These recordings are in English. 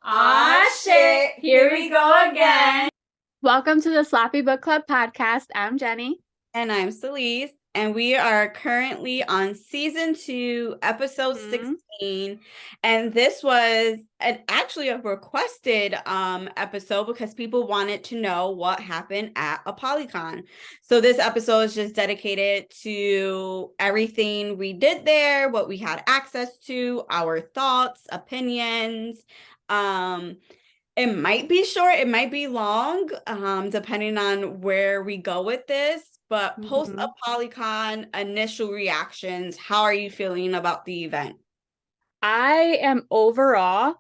Aw, shit. Here we go again. Welcome to the Sloppy Book Club podcast. I'm Jenny. And I'm Celese. And we are currently on season 2, episode 16. And this was actually a requested episode because people wanted to know what happened at Apollycon. So this episode is just dedicated to everything we did there, what we had access to, our thoughts, opinions. It might be short, it might be long, depending on where we go with this. But post Apollycon, initial reactions, how are you feeling about the event? I am overall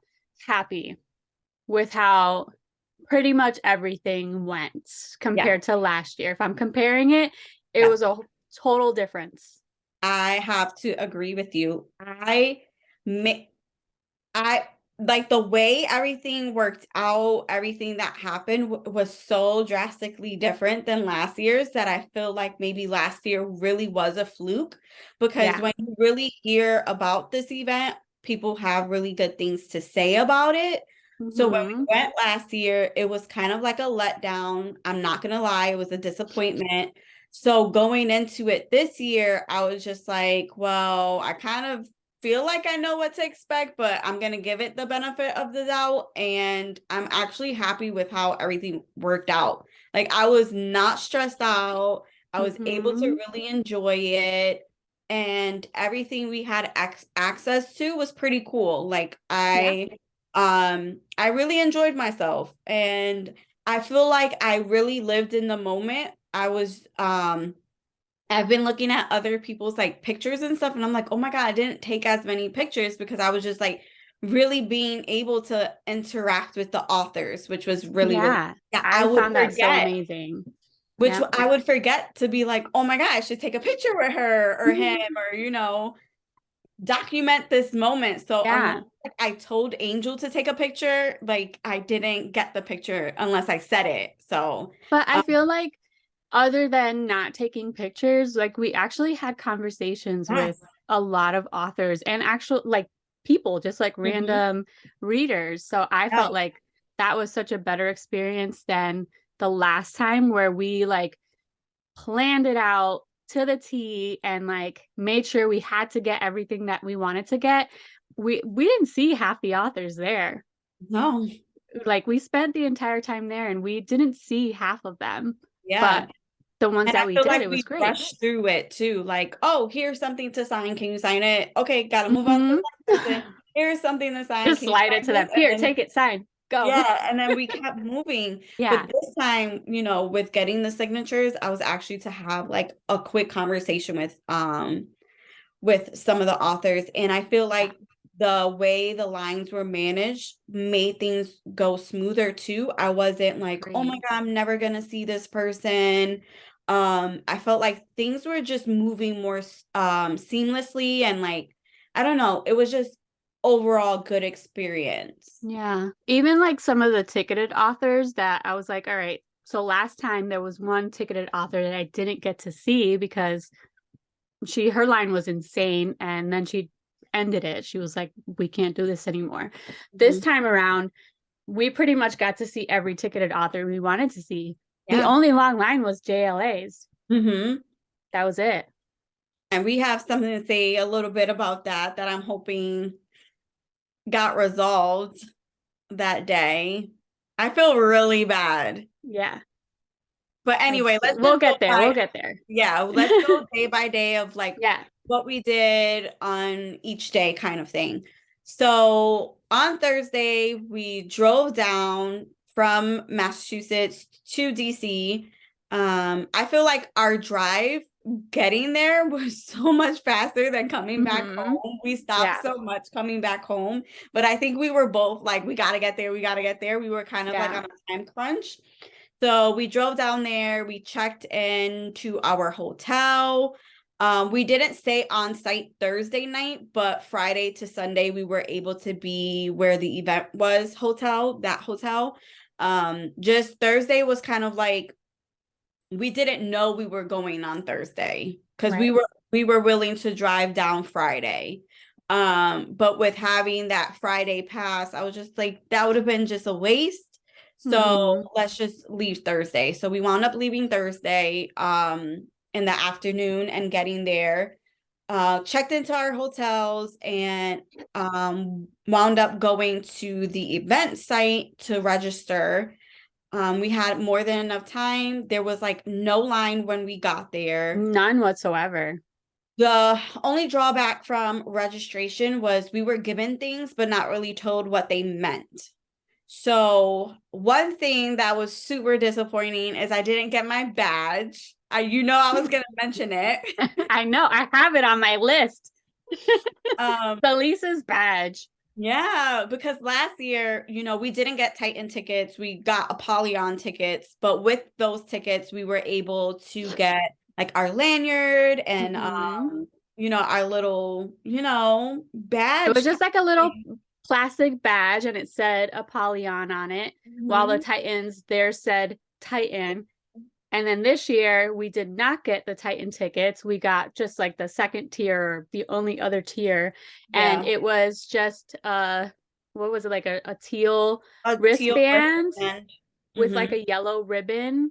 happy with how pretty much everything went compared to last year. If I'm comparing it, it was a total difference. I have to agree with you. I like the way everything worked out, everything that happened was so drastically different than last year's that I feel like maybe last year really was a fluke, because when you really hear about this event, people have really good things to say about it. So when we went last year, it was kind of like a letdown. I'm not going to lie, it was a disappointment. So going into it this year, I was just like, well, I kind of feel like I know what to expect, but I'm going to give it the benefit of the doubt. And I'm actually happy with how everything worked out. Like, I was not stressed out. I was able to really enjoy it. And everything we had access to was pretty cool. Like, I really enjoyed myself. And I feel like I really lived in the moment. I've been looking at other people's like pictures and stuff, and I'm like, oh my God, I didn't take as many pictures because I was just like really being able to interact with the authors, which was really, I found that so amazing. I would forget to be like, oh my God, I should take a picture with her or him, or, document this moment. So I told Angel to take a picture, like I didn't get the picture unless I said it. So, but I feel like other than not taking pictures, like we actually had conversations with a lot of authors and actual like people, just like random readers. So I felt like that was such a better experience than the last time where we like planned it out to the T and like made sure we had to get everything that we wanted to get. We didn't see half the authors there. No. Like we spent the entire time there and we didn't see half of them. Yeah. But the ones that we did, it was great. Rushed through it too. Like, oh, here's something to sign. Can you sign it? Okay, gotta move on to the next person. Here's something to sign. Just slide it to them. Here, take it, sign. Go. Yeah, and then we kept moving. But this time, with getting the signatures, I was actually to have like a quick conversation with some of the authors. And I feel like the way the lines were managed made things go smoother too. I wasn't like, oh my God, I'm never gonna see this person. I felt like things were just moving more seamlessly, and like, I don't know, it was just overall good experience. Yeah. Even like some of the ticketed authors that I was like, all right, so last time there was one ticketed author that I didn't get to see because her line was insane, and then she ended it. She was like, we can't do this anymore. This time around, we pretty much got to see every ticketed author we wanted to see. The only long line was JLA's. That was it. And we have something to say a little bit about that I'm hoping got resolved that day. I feel really bad. Yeah. But anyway, we'll get there. We'll get there. Yeah, let's go day by day of like what we did on each day kind of thing. So on Thursday, we drove down from Massachusetts to DC. I feel like our drive getting there was so much faster than coming back home. We stopped so much coming back home, but I think we were both like, we got to get there. We got to get there. We were kind of like on a time crunch. So we drove down there, we checked into our hotel. We didn't stay on site Thursday night, but Friday to Sunday, we were able to be where the event was, that hotel. Just Thursday was kind of like, we didn't know we were going on Thursday because we were willing to drive down Friday. But with having that Friday pass, I was just like, that would have been just a waste. So let's just leave Thursday. So we wound up leaving Thursday in the afternoon and getting there. Checked into our hotels and wound up going to the event site to register. We had more than enough time. There was like no line when we got there. None whatsoever. The only drawback from registration was we were given things, but not really told what they meant. So one thing that was super disappointing is I didn't get my badge. I was going to mention it. I know. I have it on my list. Celese's badge. Yeah, because last year, we didn't get Titan tickets. We got Apollycon tickets, but with those tickets, we were able to get like our lanyard and our little, badge. It was just like a little plastic badge and it said Apollyon on it, while the Titans there said Titan. And then this year we did not get the Titan tickets. We got just like the second tier, the only other tier. And it was just what was it, like a teal wristband with like a yellow ribbon.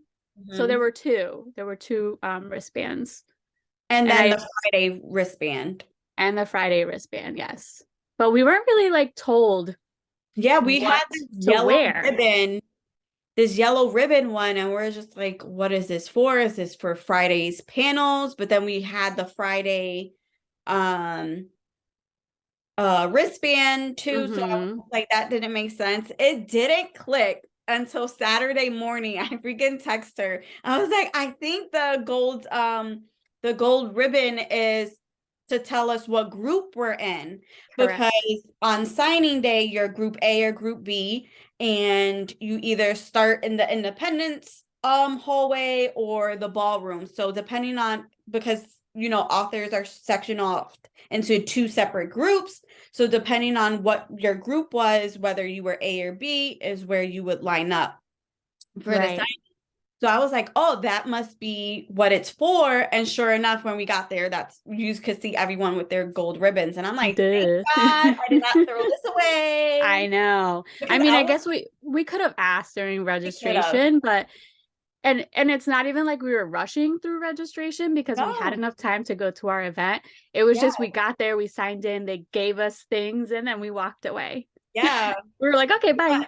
So there were two wristbands. And then the Friday wristband. And the Friday wristband, yes. But we weren't really like told. Yeah, we had this yellow ribbon one, and we're just like, what is this for? Is this for Friday's panels? But then we had the Friday wristband too. So like that didn't make sense. It didn't click until Saturday morning. I freaking text her. I was like, I think the gold ribbon is to tell us what group we're in. Correct. Because on signing day, you're group A or group B, and you either start in the Independence hallway or the ballroom. So depending on, because authors are sectioned off into two separate groups. So depending on what your group was, whether you were A or B, is where you would line up for the signing. So I was like, oh, that must be what it's for. And sure enough, when we got there, you could see everyone with their gold ribbons. And I'm like, thank God, I did not throw this away. I know. Because I guess we could have asked during registration, but and it's not even like we were rushing through registration because we had enough time to go to our event. It was just we got there, we signed in, they gave us things, and then we walked away. Yeah. We were like, okay, bye.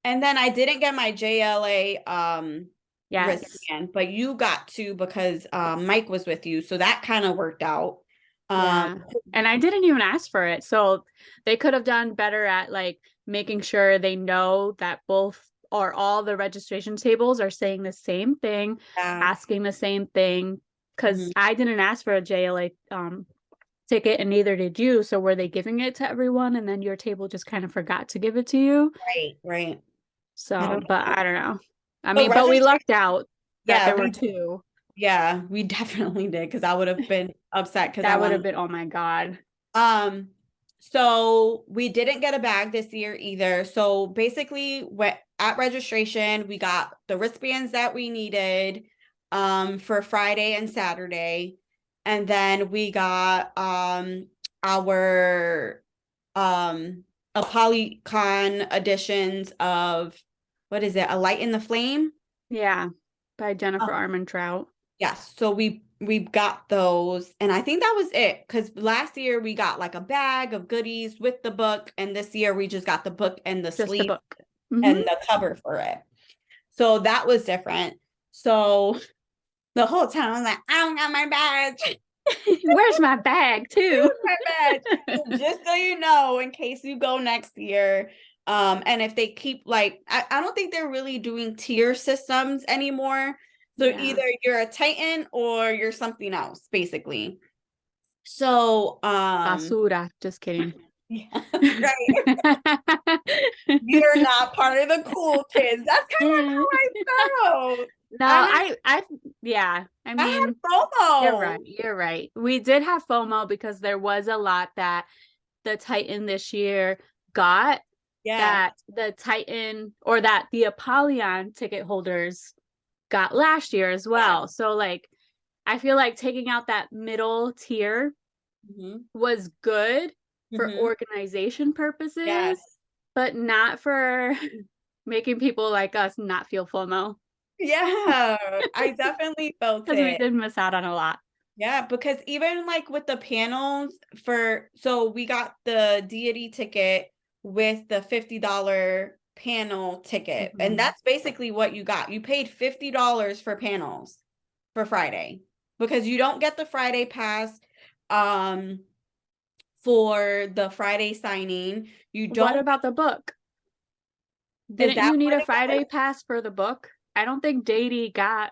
And then I didn't get my JLA wristband, but you got to because Mike was with you. So that kind of worked out. And I didn't even ask for it. So they could have done better at like making sure they know that all the registration tables are saying the same thing, asking the same thing. Because I didn't ask for a JLA ticket and neither did you. So were they giving it to everyone and then your table just kind of forgot to give it to you? Right. So, I don't know. I mean, but we lucked out that there were two. Yeah, we definitely did because I would have been upset because that would have been, oh my God. So we didn't get a bag this year either. So basically at registration, we got the wristbands that we needed for Friday and Saturday. And then we got our Apollycon editions of, what is it? A Light in the Flame? Yeah, by Jennifer Armentrout. Yes. So we got those. And I think that was it. Because last year we got like a bag of goodies with the book. And this year we just got the book and the sleeve and the cover for it. So that was different. So the whole time I was like, I don't got my badge. Where's my bag too? My bag. Just so you know, in case you go next year. And if they keep like, I don't think they're really doing tier systems anymore. So either you're a Titan or you're something else, basically. So basura, just kidding. Yeah, right. You're not part of the cool kids. That's kind of how I felt. No, I mean, I had FOMO. You're right. We did have FOMO because there was a lot that the Titan this year got that the Titan or that the Apollyon ticket holders got last year as well. So like, I feel like taking out that middle tier was good for Mm-hmm. organization purposes, Yes. but not for making people like us not feel FOMO. Yeah, I definitely felt Because we it. did miss out on a lot. Yeah, because even like with the panels so we got the deity ticket with the $50 panel ticket. And that's basically what you got. You paid $50 for panels for Friday because you don't get the Friday pass for the Friday signing. You What don't. about the book? Is Didn't that you need what a it was? Friday pass for the book? I don't think Datey got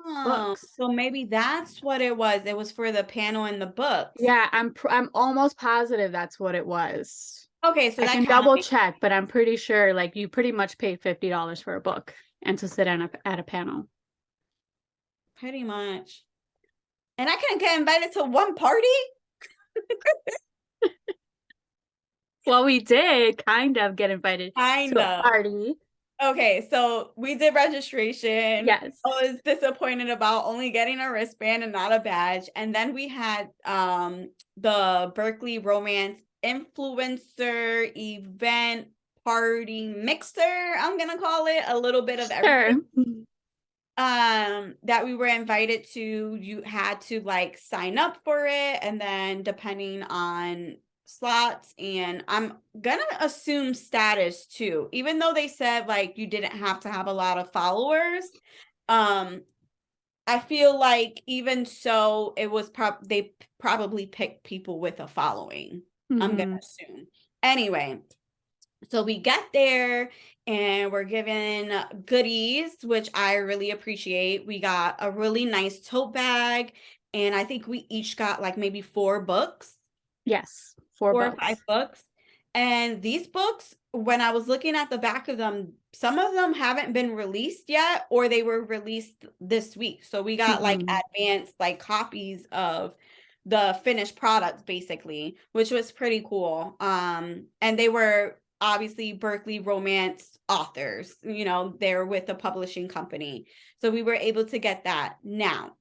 Oh, books. so maybe that's what it was. It was for the panel and the books. Yeah, I'm almost positive that's what it was. Okay, so I that can kind of double makes check, but I'm pretty sure like you pretty much paid $50 for a book and to sit at a panel. pretty much. And I couldn't get invited to one party? Well, we did kind of get invited Kind to a of. party. Okay, so we did registration. Yes. I was disappointed about only getting a wristband and not a badge. And then we had the Berkeley Romance Influencer Event Party Mixer, I'm gonna call it, a little bit of Sure. everything. That we were invited to. You had to like sign up for it, and then depending on slots, and I'm gonna assume status too, even though they said like you didn't have to have a lot of followers. I feel like even so it was they probably picked people with a following, I'm gonna assume. Anyway, so we get there and we're given goodies, which I really appreciate. We got a really nice tote bag, and I think we each got like maybe 4 books, Yes, 4 4 or 5 books. books. And these books, when I was looking at the back of them, some of them haven't been released yet, or they were released this week. So we got like advanced like copies of the finished products basically, which was pretty cool. And they were obviously Berkeley romance authors, they're with a publishing company. So we were able to get that. Now,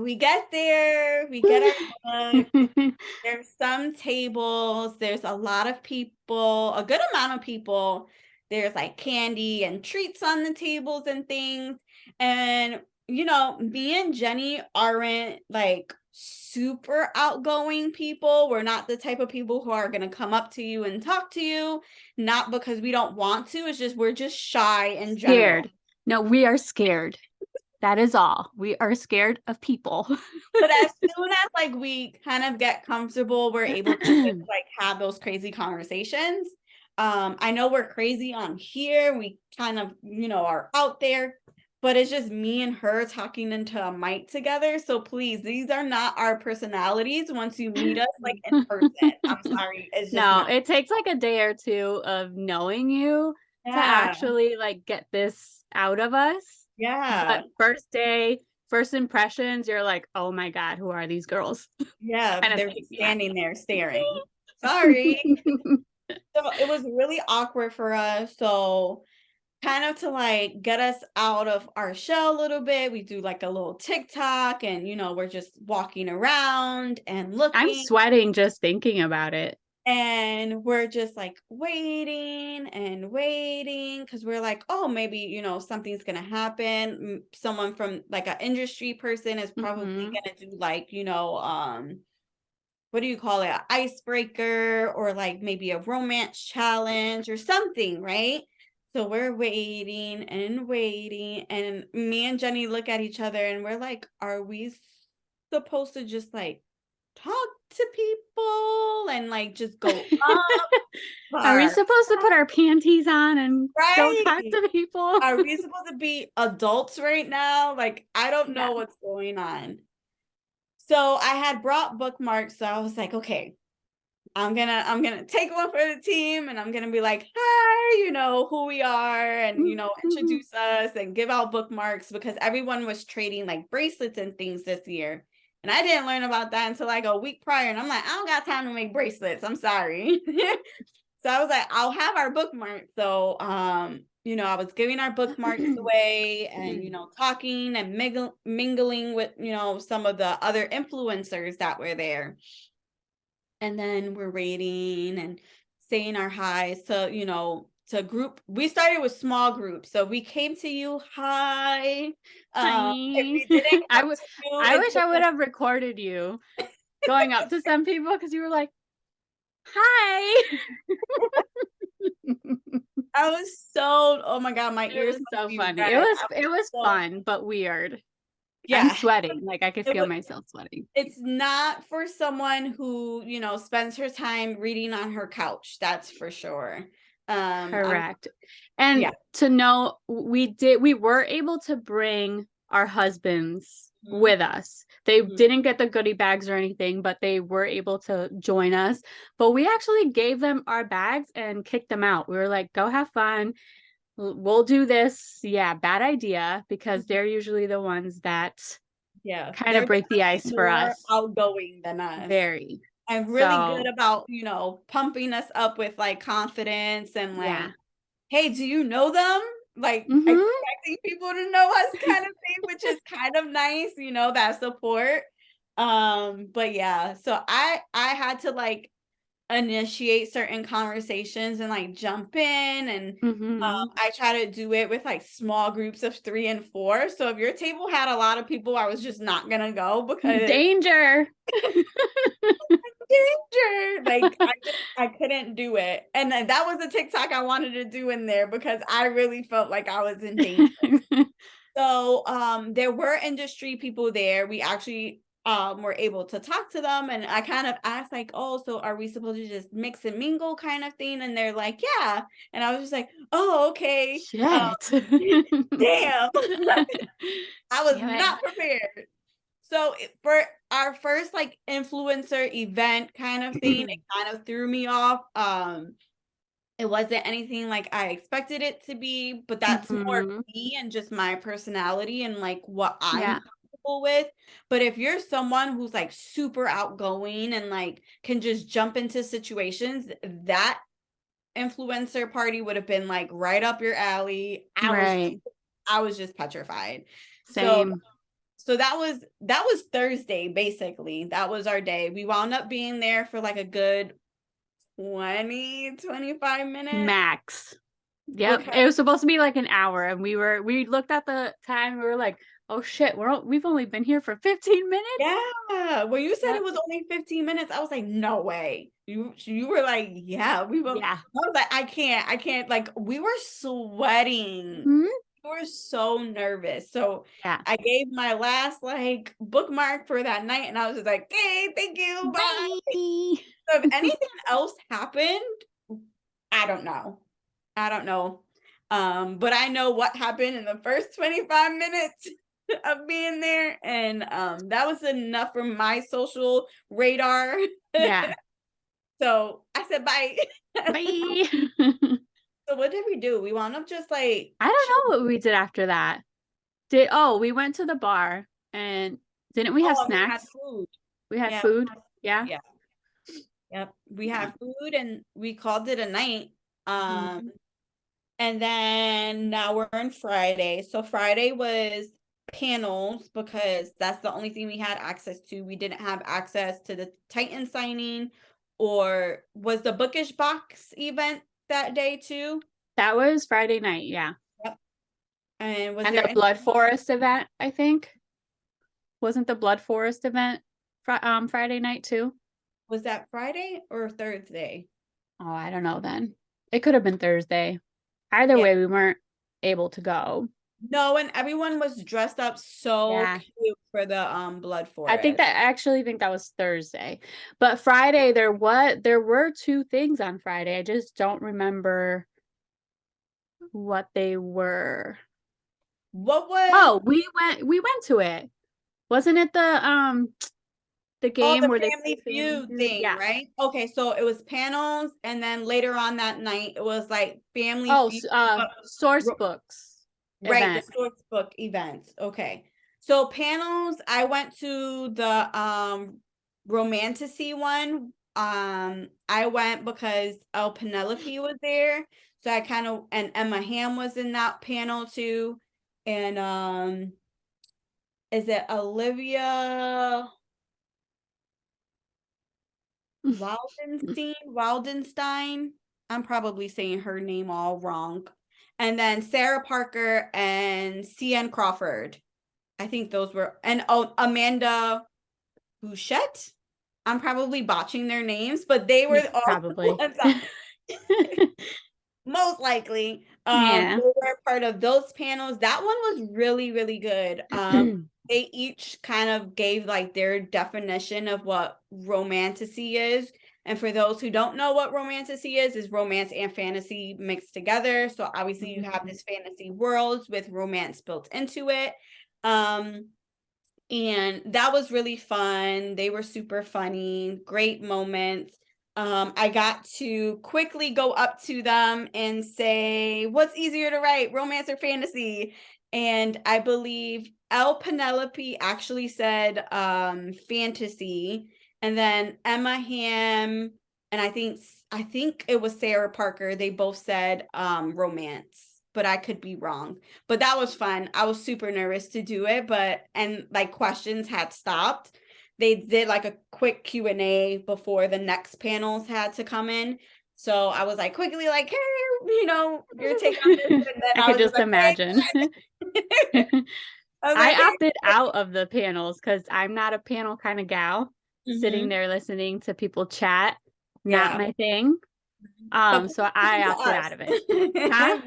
we get there, we get our book. There's some tables, there's a lot of people, a good amount of people. There's like candy and treats on the tables and things. And, me and Jenny aren't like super outgoing people. We're not the type of people who are going to come up to you and talk to you, not because we don't want to. It's just we're just shy in general. Scared. No, we are scared. That is all. We are scared of people. But as soon as like we kind of get comfortable, we're able to just, like have those crazy conversations. I know we're crazy on here. We kind of, are out there, but it's just me and her talking into a mic together. So please, these are not our personalities once you meet us like in person. I'm sorry. It's just No, not. it takes like a day or two of knowing you to Yeah. actually like get this out of us. Yeah. But first day, first impressions, you're like, oh my God, who are these girls? Yeah. Kind of They're thing. standing there staring. Sorry. So it was really awkward for us. So kind of to like get us out of our shell a little bit, we do like a little TikTok, and we're just walking around and I'm looking, sweating just thinking about it. and we're just like waiting and waiting because we're like, oh, maybe something's gonna happen. Someone from like an industry person is probably gonna do like what do you call it, an icebreaker, or like maybe a romance challenge or something, right? So we're waiting and waiting, and me and Jenny look at each other and we're like, are we supposed to just like talk to people and like just go up? Are we Or, supposed to put our panties on and go right? talk to people? Are we supposed to be adults right now? Like, I don't know Yeah. what's going on. So I had brought bookmarks, so I was like, okay, I'm gonna take one for the team, and I'm gonna be like, hi, who we are, and introduce us and give out bookmarks, because everyone was trading like bracelets and things this year. And I didn't learn about that until like a week prior. And I'm like, I don't got time to make bracelets. I'm sorry. So I was like, I'll have our bookmarks. So I was giving our bookmarks away and, talking and mingling with, some of the other influencers that were there. And then we're rating and saying our highs to group. We started with small groups. So we came to you, hi. If we didn't I come wish to you, I would have recorded you going up to some people because you were like, hi. I was so, oh my God, my It ears was must so be funny. red. It was So, fun, but weird. I'm yeah. sweating. Like I could It feel was, myself sweating. it's not for someone who, spends her time reading on her couch. That's for sure. Correct. And Yeah. to know we were able to bring our husbands Mhm. with us. They Mhm. didn't get the goodie bags or anything, but they were able to join us. But we actually gave them our bags and kicked them out. We were like, go have fun. We'll do this. Yeah, bad idea because they're usually the ones that Yeah. kind of They're break the ice for more us. outgoing than us. Very. I'm really good So, about, pumping us up with like confidence and yeah. like, hey, do you know them? Like Mm-hmm. expecting people to know us kind of thing, which is kind of nice, that support. But yeah, so I had to like initiate certain conversations and like jump in and Mm-hmm. I try to do it with like small groups of 3 and 4. So if your table had a lot of people, I was just not gonna go because Danger. danger. Like I couldn't do it. And then that was a TikTok I wanted to do in there because I really felt like I was in danger. So there were industry people there. We actually were able to talk to them and I kind of asked like, oh, so are we supposed to just mix and mingle kind of thing? And they're like, yeah. And I was just like, oh, okay. Shit. Damn. I was Damn it. not prepared. So for our first like influencer event kind of thing, it kind of threw me off. It wasn't anything like I expected it to be, but that's more Mhm. me and just my personality and like what I'm Yeah. comfortable with. But if you're someone who's like super outgoing and like can just jump into situations, that influencer party would have been like right up your alley. Right. I was just petrified. So Same. that was Thursday basically. That was our day. We wound up being there for like a good 25 minutes Max. Yep. because It was supposed to be like an hour and we looked at the time, we were like, oh shit, we've only been here for 15 minutes. yeah, when you said it Yep. was only 15 minutes, I was like, no way. You were like, yeah, we will. Yeah. I was like, I can't. Like, we were sweating. Mhm. We were so nervous. So Yeah. I gave my last like bookmark for that night, and I was just like, okay, thank you, bye. Bye. So if anything else happened, I don't know. I don't know. But I know what happened in the first 25 minutes of being there, and that was enough for my social radar. Yeah. So I said bye. Bye. So what did we do? We wound up just like I don't know what we did after that. We went to the bar and didn't we have oh, and we had snacks? food. We had Yeah, food. Yeah. yeah, yep. We Yeah. had food and we called it a night. Um, Mhm. and then now we're on Friday. So Friday was panels because that's the only thing we had access to. We didn't have access to the Titan signing or was the Bookish box event that day too? That was Friday night, yeah. Yep. And was And there the any Blood Forest event, I think. Wasn't the Blood Forest event Friday night too? was that Friday or Thursday? Oh, I don't know then. It could have been Thursday. Either Yeah. way, we weren't able to go. No, and everyone was dressed up so Yeah. cute for the Blood I Forest. actually think that was Thursday. But Friday there were two things on Friday. I just don't remember what they were. What was Oh, we went to it. Wasn't it the oh, game the where they Family play Family Feud Feud? thing, Yeah. right? Okay, so it was panels, and then later on that night, it was like Family Oh, Feud, Source ro- Books right? The event. sports book events. Okay, so panels. I went to the romanticy one. I went because Penelope was there. So I kind of, and Emma Ham was in that panel too. And is it Olivia Waldenstein? I'm probably saying her name all wrong. And then Sarah Parker and C.N. Crawford. I think those were, and Amanda Bouchette. I'm probably botching their names, but they were all probably most likely. Yeah. They were part of those panels. That one was really, really good. They each kind of gave like their definition of what romantasy is. And for those who don't know what romantasy is romance and fantasy mixed together. So obviously you have this fantasy worlds with romance built into it. And that was really fun. They were super funny, great moments. I got to quickly go up to them and say, what's easier to write, romance or fantasy? And I believe Penelope actually said fantasy. And then Emma Ham and I think it was Sarah Parker. They both said romance, but I could be wrong. But that was fun. I was super nervous to do it, and like questions had stopped. They did like a quick Q&A before the next panels had to come in. So I was like quickly like, hey, your take on this. And then I could just like, imagine. hey. I opted out of the panels because I'm not a panel kind of gal. Sitting there listening to people chat, not my thing. So I opted out of it. Huh?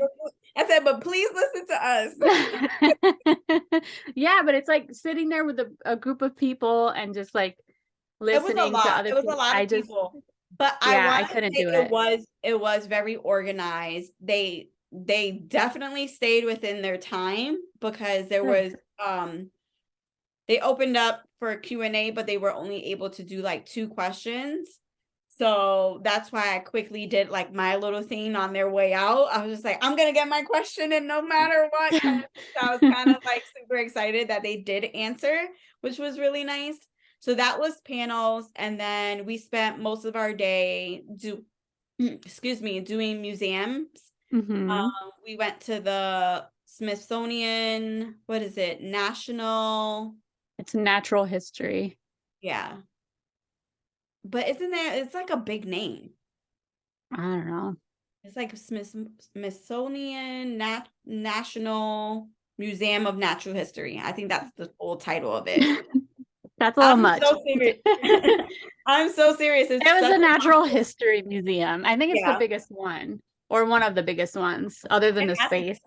I said, but please listen to us. Yeah, but it's like sitting there with a group of people and just like listening to other people. It was a lot of people. But I couldn't do it. It was very organized. They definitely stayed within their time because there was they opened up for a Q&A, but they were only able to do like 2 questions. So that's why I quickly did like my little thing on their way out. I was just like, I'm going to get my question in no matter what. So I was kind of like super excited that they did answer, which was really nice. So that was panels. And then we spent most of our day doing museums. We went to the Smithsonian, what is it? It's natural history. Yeah. But it's like a big name. I don't know. It's like Smithsonian National Museum of Natural History. I think that's the full title of it. That's a little much. So serious. I'm so serious. It was a natural history museum. I think it's the biggest one, or one of the biggest ones, other than the space.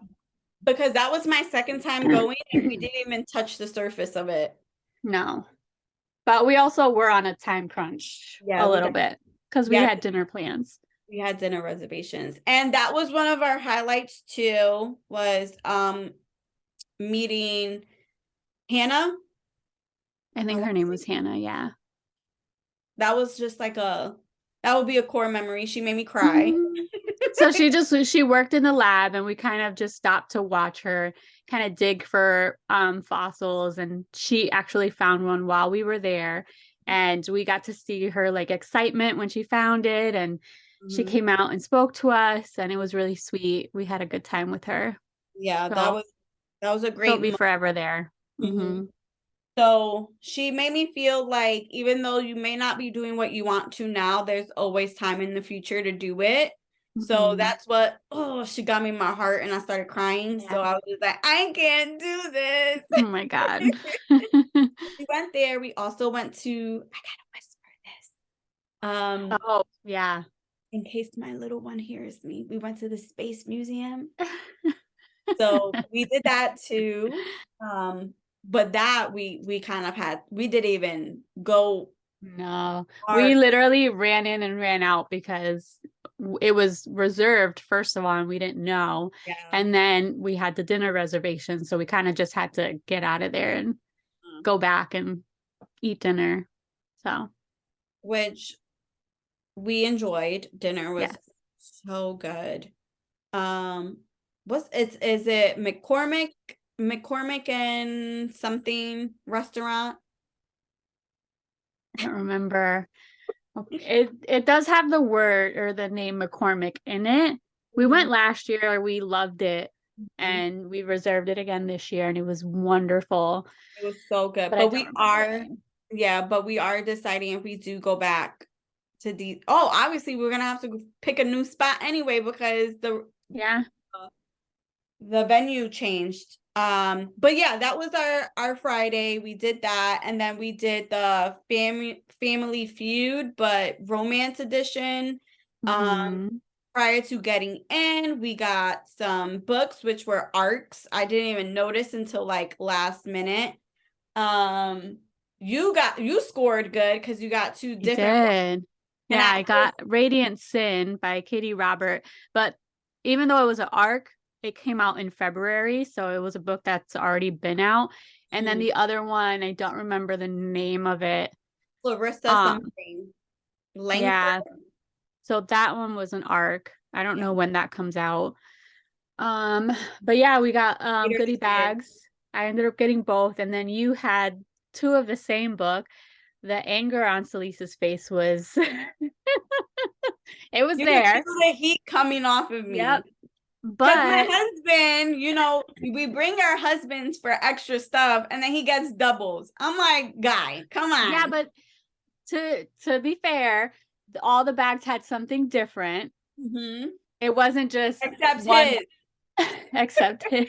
Because that was my second time going, and we didn't even touch the surface of it. No. But we also were on a time crunch a little bit because we had dinner plans. We had dinner reservations. And that was one of our highlights too, was meeting Hannah. I think her name was Hannah, yeah. That was just like that would be a core memory. She made me cry. So she worked in the lab, and we kind of just stopped to watch her kind of dig for fossils, and she actually found one while we were there, and we got to see her like excitement when she found it, and she came out and spoke to us, and it was really sweet. We had a good time with her. Yeah, so, that was a great she'll be forever there. So she made me feel like even though you may not be doing what you want to now, there's always time in the future to do it. So that's what, she got me in my heart, and I started crying. So I was just like, I can't do this. Oh my God. We went there. We also went to, I gotta whisper this. Oh, yeah. In case my little one hears me, we went to the Space Museum. So we did that too. But that we kind of we didn't even go. No, we literally ran in and ran out because it was reserved, first of all, and we didn't know. And then we had the dinner reservation, so we kind of just had to get out of there and go back and eat dinner. So, which we enjoyed. Dinner was so good. Is it McCormick and something restaurant? I don't remember. It does have the word or the name McCormick in it. We went last year, we loved it, and we reserved it again this year, and it was wonderful. It was so good. But I don't remember the name. Yeah, but we are deciding if we do go back to obviously we're gonna have to pick a new spot anyway because the venue changed. But yeah, that was our Friday. We did that, and then we did the family feud, but romance edition. Prior to getting in, we got some books, which were arcs. I didn't even notice until like last minute. You scored good because you got two different ones. Yeah, I got Radiant Sin by Katie Robert, but even though it was an arc, it came out in February, so it was a book that's already been out. And then the other one, I don't remember the name of it. Larissa something. Langford. Yeah. So that one was an arc. I don't know when that comes out. But yeah, we got goodie bags. I ended up getting both, and then you had two of the same book. The anger on Celise's face was it was there. You could feel the heat coming off of me. Yep. But my husband, we bring our husbands for extra stuff, and then he gets doubles. I'm like, guy, come on. Yeah, but to be fair, all the bags had something different. It wasn't just except one, his. Except his.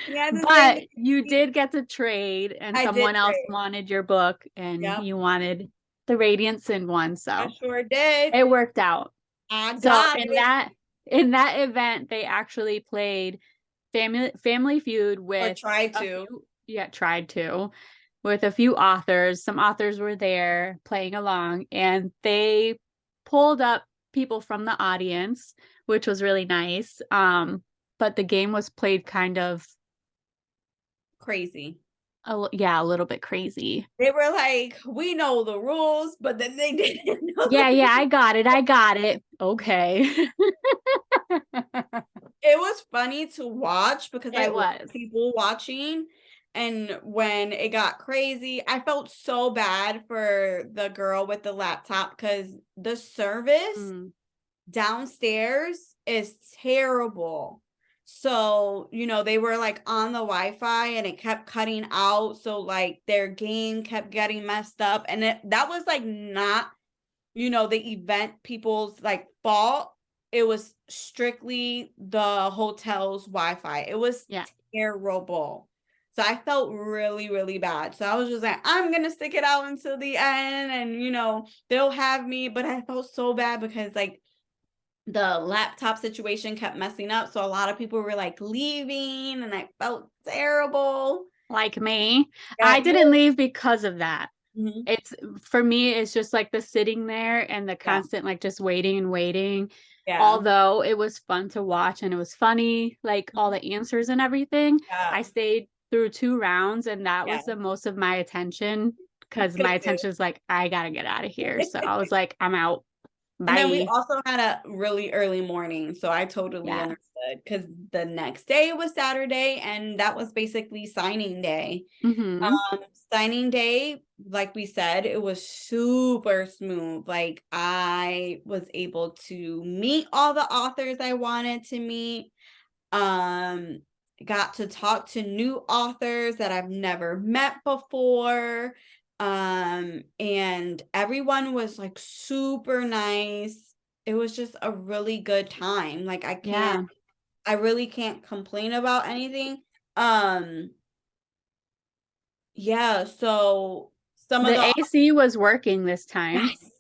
Yeah, but you did get to trade, and someone else wanted your book, and you wanted the Radiant Sin one, so I sure did. It worked out. I got it. In that event, they actually played Family Feud with tried to with a few authors. Some authors were there playing along, and they pulled up people from the audience, which was really nice. But the game was played kind of crazy. A little bit crazy. They were like, we know the rules, but then they didn't know. Yeah, I got it. Okay. It was funny to watch because I was people watching. And when it got crazy, I felt so bad for the girl with the laptop because the service downstairs is terrible. So, they were like on the Wi-Fi and it kept cutting out. So like their game kept getting messed up. And that was like not, the event people's like fault. It was strictly the hotel's Wi-Fi. It was terrible. So I felt really, really bad. So I was just like, I'm going to stick it out until the end and, they'll have me. But I felt so bad because like the laptop situation kept messing up. So a lot of people were like leaving and I felt terrible. Like me. Yeah, I didn't leave because of that. It's for me, it's just like the sitting there and the constant like just waiting and waiting. Yeah. Although it was fun to watch and it was funny, like all the answers and everything. Yeah. I stayed through 2 rounds and that was the most of my attention because my attention is like, I gotta get out of here. So I was like, I'm out. Bye. And then we also had a really early morning, so I totally understood because the next day was Saturday, and that was basically signing day. Signing day, like we said, it was super smooth. Like I was able to meet all the authors I wanted to meet. Got to talk to new authors that I've never met before. And everyone was like super nice. It was just a really good time. Like I really can't complain about anything. So some of the AC was working this time. Yes.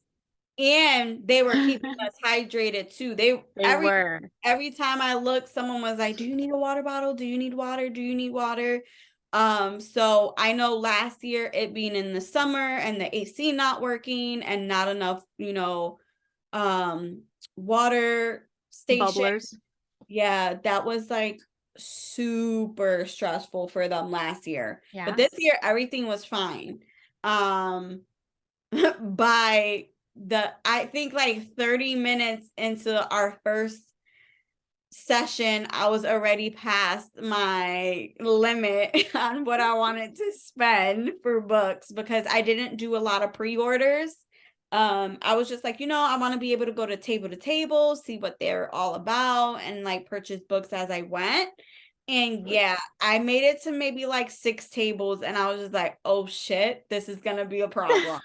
And they were keeping us hydrated too. Every time I looked, someone was like, do you need a water bottle? Do you need water? Do you need water? So I know last year it being in the summer and the AC not working and not enough, water station. Bubblers. Yeah, that was like super stressful for them last year. Yeah. But this year everything was fine. I think like 30 minutes into our first session, I was already past my limit on what I wanted to spend for books because I didn't do a lot of pre-orders. I was just like, I want to be able to go to table, see what they're all about, and like purchase books as I went. And yeah, I made it to maybe like 6 tables, and I was just like, oh shit, this is gonna be a problem.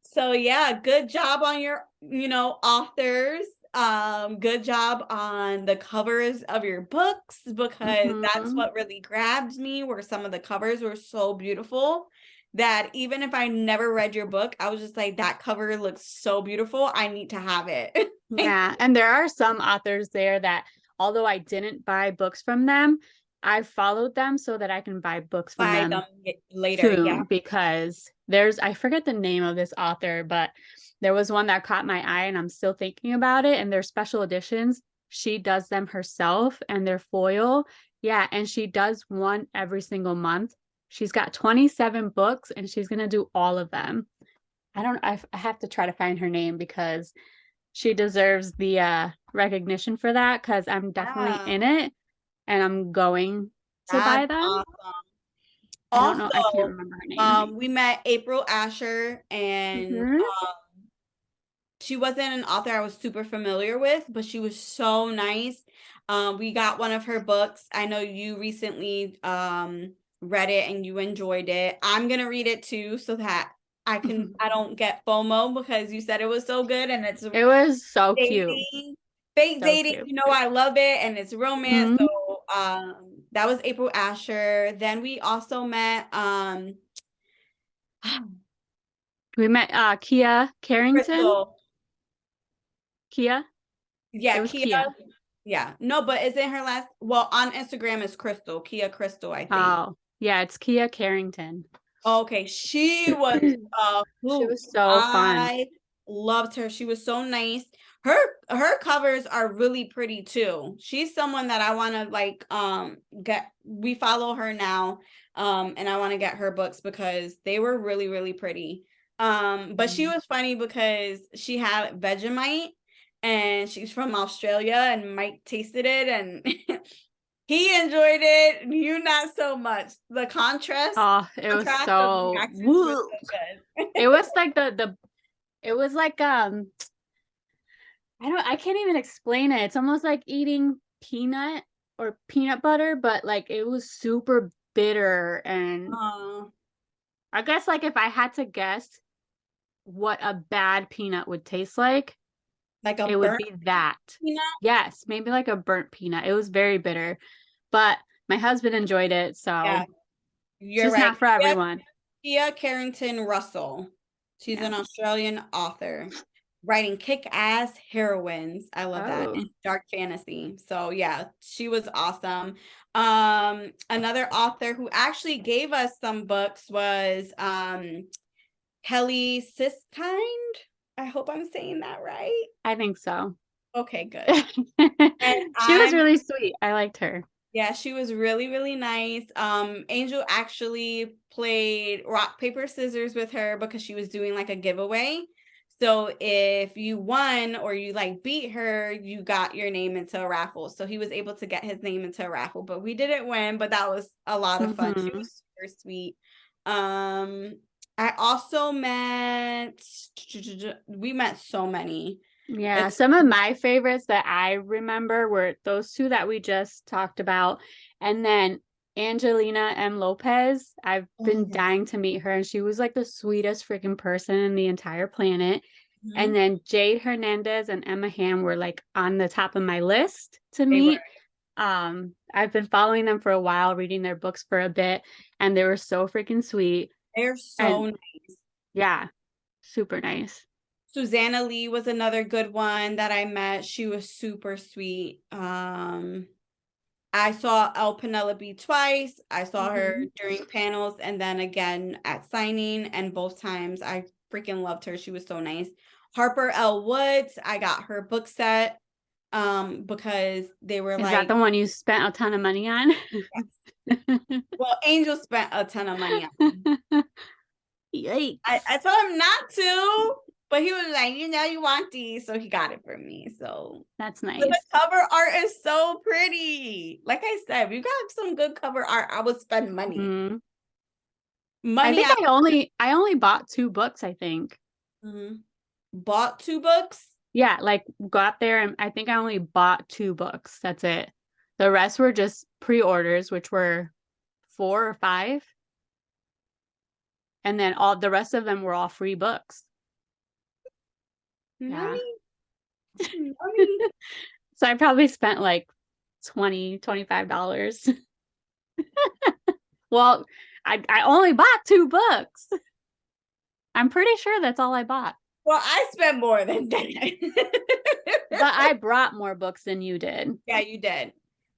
So yeah, good job on your, authors. Good job on the covers of your books, because that's what really grabbed me, were some of the covers were so beautiful that even if I never read your book, I was just like, that cover looks so beautiful, I need to have it. Yeah, and there are some authors there that, although I didn't buy books from them, I followed them so that I can buy books from them later. too, Yeah, because I forget the name of this author, but there was one that caught my eye and I'm still thinking about it, and they're special editions. She does them herself and they're foil. Yeah, and she does one every single month. She's got 27 books and she's going to do all of them. I have to try to find her name because she deserves the recognition for that, because I'm definitely in it and I'm going to buy them. Awesome. I don't know. I can't remember her name. We met April Asher, and she wasn't an author I was super familiar with, but she was so nice. We got one of her books. I know you recently read it and you enjoyed it. I'm gonna read it too, so that I don't get FOMO, because you said it was so good, and it was so dating, cute. fake dating. I love it, and it's romance. So that was April Asher. Then we also met Kia Carrington. Crystal. Kia? Yeah, it was Kia. Yeah. No, but isn't her last, well, on Instagram is Crystal, Kia Crystal, I think. Oh, yeah, it's Kia Carrington. Okay, she was she was so fun. I loved her. She was so nice. Her covers are really pretty too. She's someone that I want to like we follow her now, and I want to get her books because they were really, really pretty. But she was funny because she had Vegemite, and she's from Australia, and Mike tasted it, and he enjoyed it. You not so much. The contrast. Oh, it was so good. It was like it was like I can't even explain it. It's almost like eating peanut or peanut butter, but like it was super bitter. And I guess like if I had to guess what a bad peanut would taste like it would be that. Peanut? Yes, maybe like a burnt peanut. It was very bitter, but my husband enjoyed it, so yeah, you're just right. not for everyone. Kia Carrington Russell. She's an Australian author writing kick-ass heroines. I love that. And dark fantasy. So yeah, she was awesome. Another author who actually gave us some books was Kelly Siskind. I hope I'm saying that right. I think so. Okay, good. She was really sweet. I liked her. Yeah, she was really, really nice. Angel actually played rock, paper, scissors with her because she was doing like a giveaway. So if you won or you like beat her, you got your name into a raffle. So he was able to get his name into a raffle, but we didn't win, but that was a lot of fun. She was super sweet. I also we met so many. Yeah, some of my favorites that I remember were those two that we just talked about. And then Angelina M. Lopez. I've been dying to meet her, and she was like the sweetest freaking person in the entire planet. And then Jade Hernandez and Emma Ham were like on the top of my list to meet. I've been following them for a while, reading their books for a bit, and they were so freaking sweet. They're so nice. Yeah, super nice. Susanna Lee was another good one that I met. She was super sweet. I saw El Penelope twice. I saw her during panels and then again at signing, and both times I freaking loved her. She was so nice. Harper L. Woods, I got her book set because they were Is that the one you spent a ton of money on? Yes. Well, Angel spent a ton of money on. Yikes. I told him not to. But he was like, you want these, so he got it for me. So that's but the nice. cover art is so pretty. Like I said, if you got some good cover art, I would spend money. Mm-hmm. I Money think I only bought 2 books, I think. Bought 2 books. Yeah, like got there and I think I only bought 2 books. That's it. The rest were just pre-orders, which were 4 or 5. And then all the rest of them were all free books. Yeah. Money. So I probably spent like $25. Well, I only bought 2 books. I'm pretty sure that's all I bought. Well, I spent more than that. But I brought more books than you did. Yeah, you did.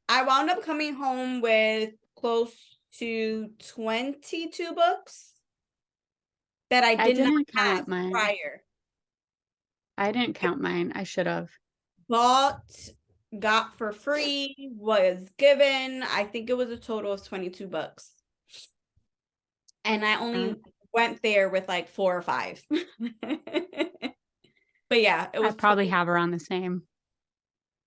I wound up coming home with close to 22 books that I did not didn't have count mine. prior. I didn't count mine. I should have. Bought, got for free, was given. I think it was a total of 22 books. And I only went there with like 4 or 5. But yeah, it was I probably have around the same.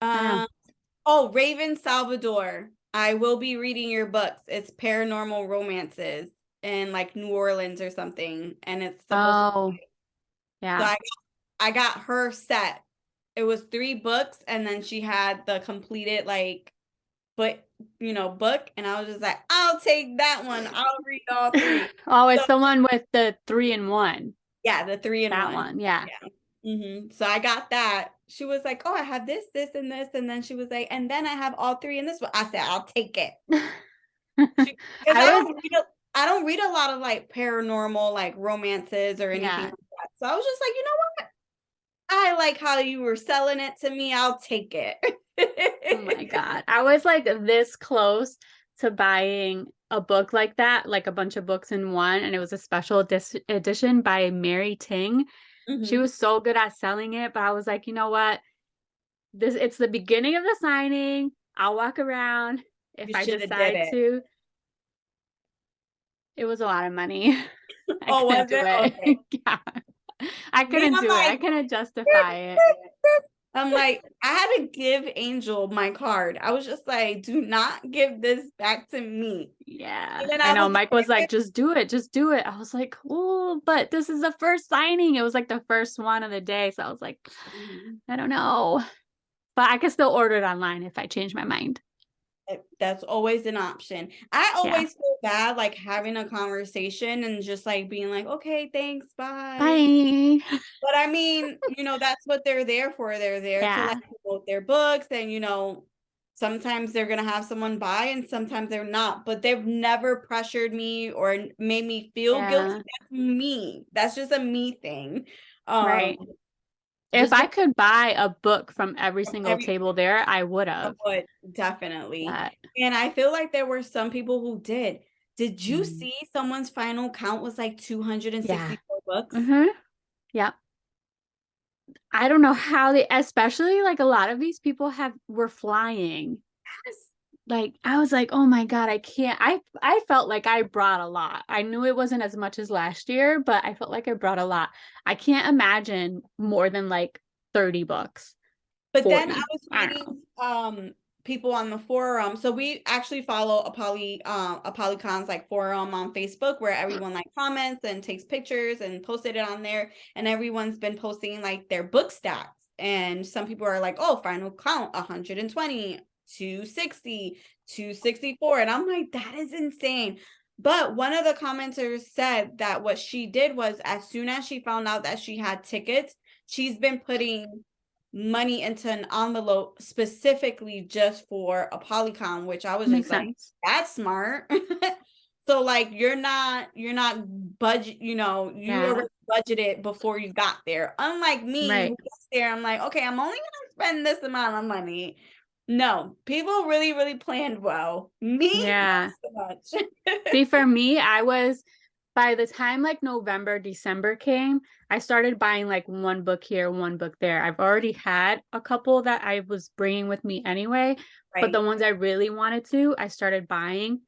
Oh, Raven Salvador. I will be reading your books. It's paranormal romances in like New Orleans or something. And it's supposed to be. Yeah. So I got her set. It was 3 books, and then she had the completed like book, and I was just like, I'll take that one. I'll read all 3. Oh, it's the one with the 3-in-1. Yeah, the 3-in-1. That one, yeah. So I got that. She was like, oh, I have this, and this. And then she was like, and then I have all 3 in this one. I said, I'll take it. I don't read a lot of like paranormal, like romances or anything like that. So I was just like, you know what? I like how you were selling it to me. I'll take it. Oh my God. I was like this close to buying a book like that, like a bunch of books in one. And it was a special edition by Mary Ting. She was so good at selling it, but I was like, you know what? It's the beginning of the signing. I'll walk around if I decide to. It was a lot of money. I couldn't do it. Okay. Yeah. I couldn't do it. I couldn't justify it. I'm like, I had to give Angel my card. I was just like, do not give this back to me. Yeah. I know. Mike was like, just do it. Just do it. I was like, oh, but this is the first signing. It was like the first one of the day. So I was like, I don't know. But I can still order it online if I change my mind. That's always an option. I always feel bad like having a conversation and just like being like, okay, thanks, bye. But I mean, that's what they're there for. They're there to like promote their books, and sometimes they're gonna have someone buy and sometimes they're not. But they've never pressured me or made me feel guilty. That's me. That's just a me thing. Right. If I could buy a book from every single table there, I would have. I would, definitely. And I feel like there were some people who did. Did you see someone's final count was like 264 books? Yeah. I don't know how especially like a lot of these people were flying. Yes. Like I was like, oh my God, I can't. I felt like I brought a lot. I knew it wasn't as much as last year, but I felt like I brought a lot. I can't imagine more than like 30 books. But 40. Then I was reading people on the forum. So we actually follow Apollycon's like forum on Facebook where everyone like comments and takes pictures and posted it on there, and everyone's been posting like their book stats. And some people are like, oh, final count 120, 260, 264. And I'm like, that is insane. But one of the commenters said that what she did was as soon as she found out that she had tickets, she's been putting money into an envelope specifically just for Apollycon, which I was just like, that's smart. So like you're not budget, you already budgeted before you got there. Unlike me, who gets there, I'm like, okay, I'm only gonna spend this amount of money. No, people really, really planned well. Me, not so much. See, for me, by the time like November, December came, I started buying like one book here, one book there. I've already had a couple that I was bringing with me anyway, but the ones I really wanted to, I started buying.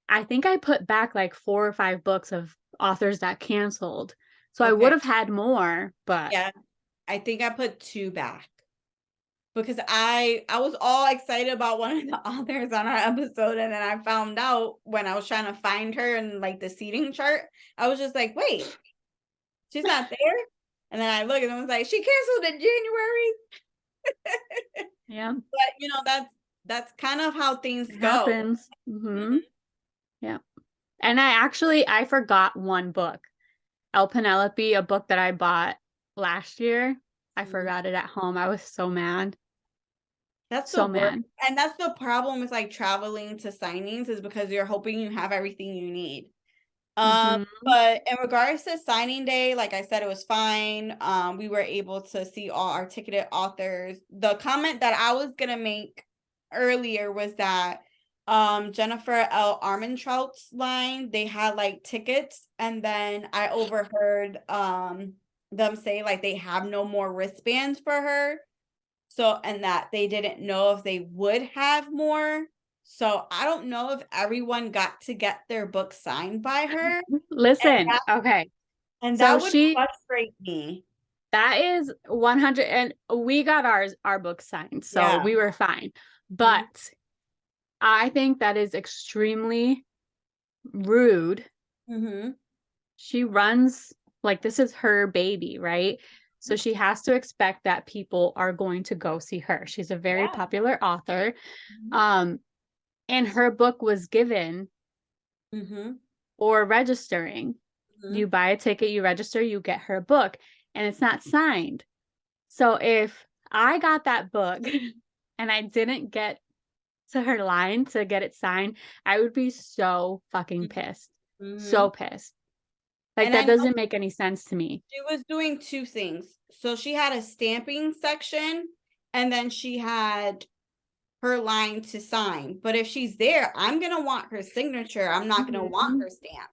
I think I put back like 4 or 5 books of authors that canceled. So I would have had more, but yeah, I think I put 2 back. because I was all excited about one of the authors on our episode, and then I found out when I was trying to find her in like the seating chart, I was just like, wait, she's not there. And then I look and I was like, she canceled in January. Yeah. But you know, that's kind of how things It go. happens. Yeah. And I forgot one book, El Penelope, a book that I bought last year. I forgot it at home. I was so mad. That's So the worst. mad. And that's the problem with like traveling to signings, is because you're hoping you have everything you need. But in regards to signing day, like I said, it was fine. We were able to see all our ticketed authors. The comment that I was gonna make earlier was that Jennifer L. Armentrout's line, they had like tickets, and then I overheard them say like they have no more wristbands for her. So, and that they didn't know if they would have more. So I don't know if everyone got to get their book signed by her. Listen, okay. And So that would frustrate me. that is 100, and we got our book signed, so Yeah. we were fine. But I think that is extremely rude. She runs, like, this is her baby, right? So she has to expect that people are going to go see her. She's a very popular author. And her book was given or registering. You buy a ticket, you register, you get her book, and it's not signed. So if I got that book and I didn't get to her line to get it signed, I would be so fucking pissed. So pissed. Like, and that doesn't make any sense to me. She was doing two things. So she had a stamping section, and then she had her line to sign. But if she's there, I'm going to want her signature. I'm not going to want her stamp.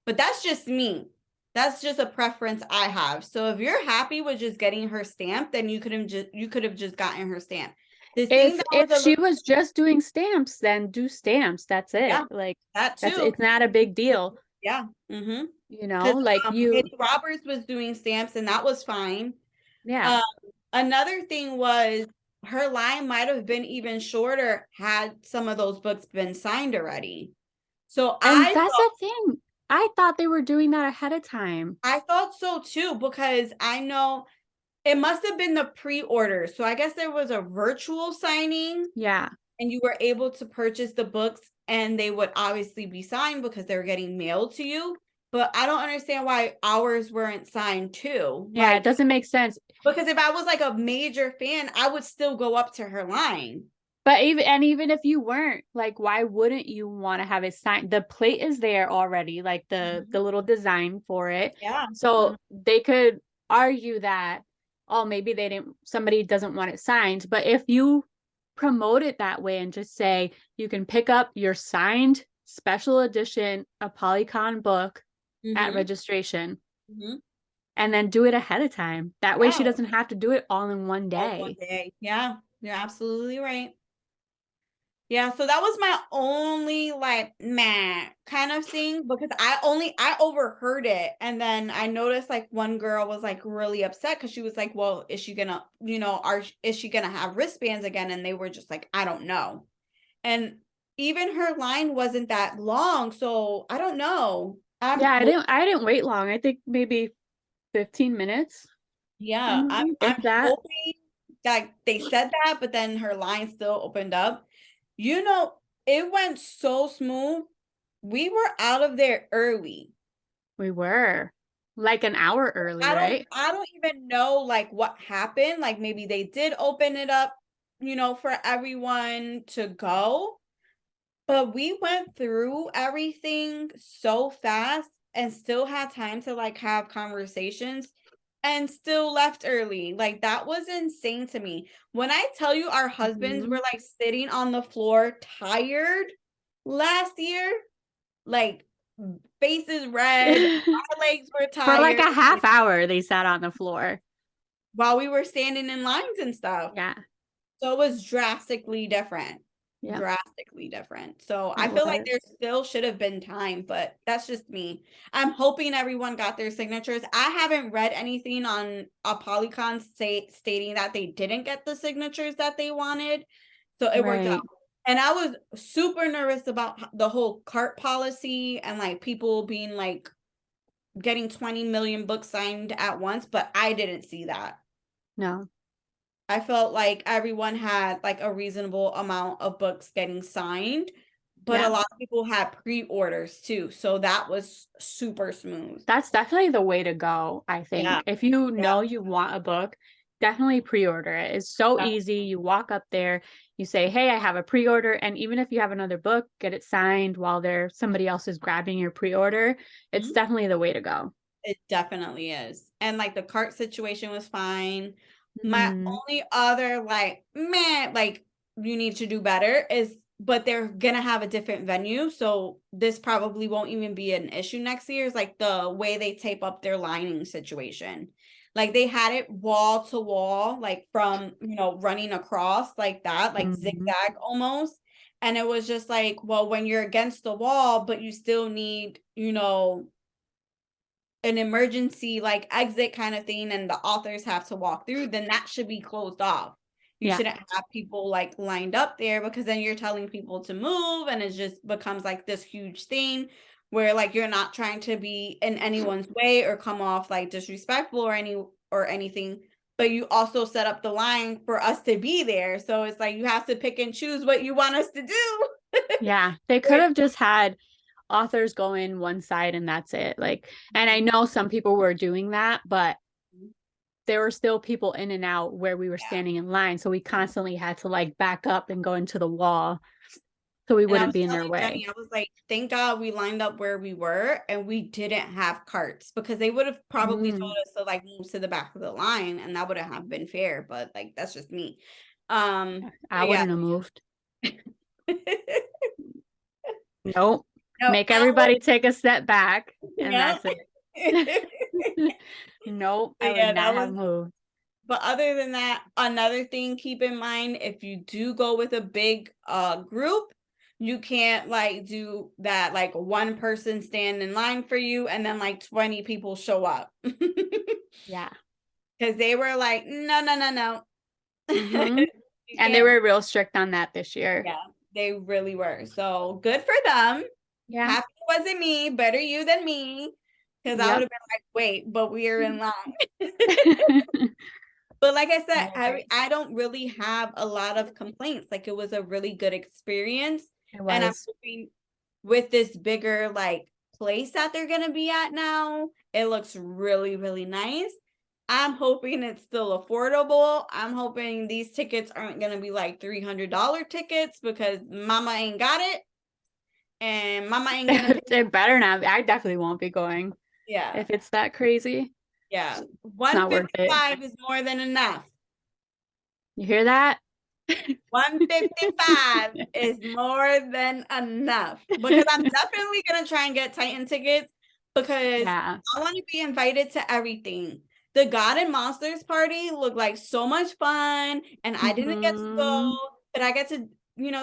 But that's just me. That's just a preference I have. So if you're happy with just getting her stamp, then you could have just gotten her stamp. If she was just doing stamps, then do stamps. That's it. Yeah, like that too. It's not a big deal. Yeah. You know, like Katie Roberts was doing stamps, and that was fine. Yeah. Another thing was her line might have been even shorter had some of those books been signed already. So that's the thing. I thought they were doing that ahead of time. I thought so too, because I know it must have been the pre-order. So I guess there was a virtual signing. Yeah. And you were able to purchase the books, and they would obviously be signed because they were getting mailed to you. But I don't understand why ours weren't signed too. Yeah, it doesn't make sense. Because if I was like a major fan, I would still go up to her line. But even if you weren't, like, why wouldn't you want to have it signed? The plate is there already, like the little design for it. Yeah. So they could argue that, oh, maybe somebody doesn't want it signed. But if you promote it that way and just say you can pick up your signed special edition Apollycon book at registration, and then do it ahead of time. That way she doesn't have to do it all in one day. Yeah, you're absolutely right. Yeah, so that was my only like meh kind of thing, because I overheard it, and then I noticed like one girl was like really upset because she was like, well, is she gonna, is she gonna have wristbands again? And they were just like, I don't know. And even her line wasn't that long, so I don't know. I didn't wait long. I think maybe 15 minutes. Yeah, I'm hoping that they said that, but then her line still opened up. It went so smooth. We were out of there early. We were like an hour early, right? I don't even know like what happened. Like maybe they did open it up, for everyone to go. But we went through everything so fast and still had time to like have conversations, and still left early. Like, that was insane to me. When I tell you our husbands were like sitting on the floor tired last year, like faces red, our legs were tired. For like a half hour, they sat on the floor while we were standing in lines and stuff. Yeah. So it was drastically different. drastically different. So I It feel like was. there still should have been time, but that's just me. I'm hoping everyone got their signatures. I haven't read anything on Apollycon stating that they didn't get the signatures that they wanted. So it worked out. Right. And I was super nervous about the whole cart policy and like people being like getting 20 million books signed at once, but I didn't see that. No. I felt like everyone had like a reasonable amount of books getting signed, but a Yeah. lot of people had pre-orders too. So that was super smooth. That's definitely the way to go, I Yeah. think. If you Yeah. know you want a book, definitely pre-order it. It's so easy. You walk up there, you say, "Hey, I have a pre-order," and even if you have another book, get it signed while somebody else is grabbing your pre-order. It's Mhm. definitely the way to go. It definitely is. And like the cart situation was fine. My Mm, only other like, man, like you need to do better is, but they're gonna have a different venue. So this probably won't even be an issue next year. Is like the way they tape up their lining situation. Like they had it wall to wall, like from, running across like that, like mhm. zigzag almost. And it was just like, well, when you're against the wall, but you still need, an emergency like exit kind of thing and the authors have to walk through, then that should be closed off. You Yeah. shouldn't have people like lined up there because then you're telling people to move and it just becomes like this huge thing where like you're not trying to be in anyone's way or come off like disrespectful or anything, but you also set up the line for us to be there. So it's like you have to pick and choose what you want us to do. Yeah. They could have just had authors go in one side and that's it. Like, and I know some people were doing that, but there were still people in and out where we were Yeah. standing in line. So we constantly had to like back up and go into the wall so we And I wouldn't was be in their telling way. Jenny, I was like, thank God we lined up where we were and we didn't have carts because they would have probably told Mm, us to like move to the back of the line and that wouldn't have been fair, but like that's just me. I But yeah. wouldn't have moved. Nope. No, Make I everybody take a step back and yeah. that's it. Nope, I would Yeah, not that have was, moved. but other than that, another thing keep in mind, if you do go with a big group, you can't like do that like one person stand in line for you and then like 20 people show up. Yeah. Because they were like, no, no, no, no. Hmm. You And they can't. were real strict on that this year. Yeah, they really were. So good for them. Yeah. Happy it wasn't me. Better you than me. Because I would Yep. have been like, wait, but we are in line. But like I said, I don't really have a lot of complaints. Like it was a really good experience. It And I'm was. hoping with this bigger like place that they're gonna be at now, it looks really, really nice. I'm hoping it's still affordable. I'm hoping these tickets aren't gonna be like $300 tickets because mama ain't got it. And mama ain't gonna pay. It better not. I definitely won't be going Yeah. if it's that crazy. Yeah. It's not worth it. 155 is more than enough. You hear that? 155 is more than enough because I'm definitely gonna try and get Titan tickets because Yeah. I want to be invited to everything. The God and Monsters party looked like so much fun, and I didn't get to Hmm. go, but I get to,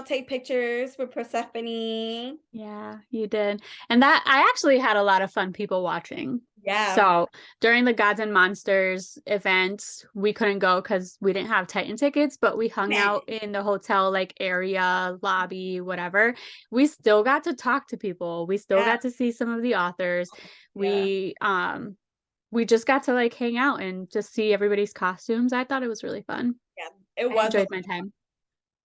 take pictures with Persephone. Yeah, you did. And that I actually had a lot of fun people watching. Yeah, So during the Gods and Monsters event, we couldn't go because we didn't have Titan tickets, but we hung man. out in the hotel like area, lobby, whatever. We still got to talk to people. We still Yeah, got to see some of the authors. yeah, We just got to like hang out and just see everybody's costumes. I thought it was really fun. yeah. It I was a enjoyed lot, my time.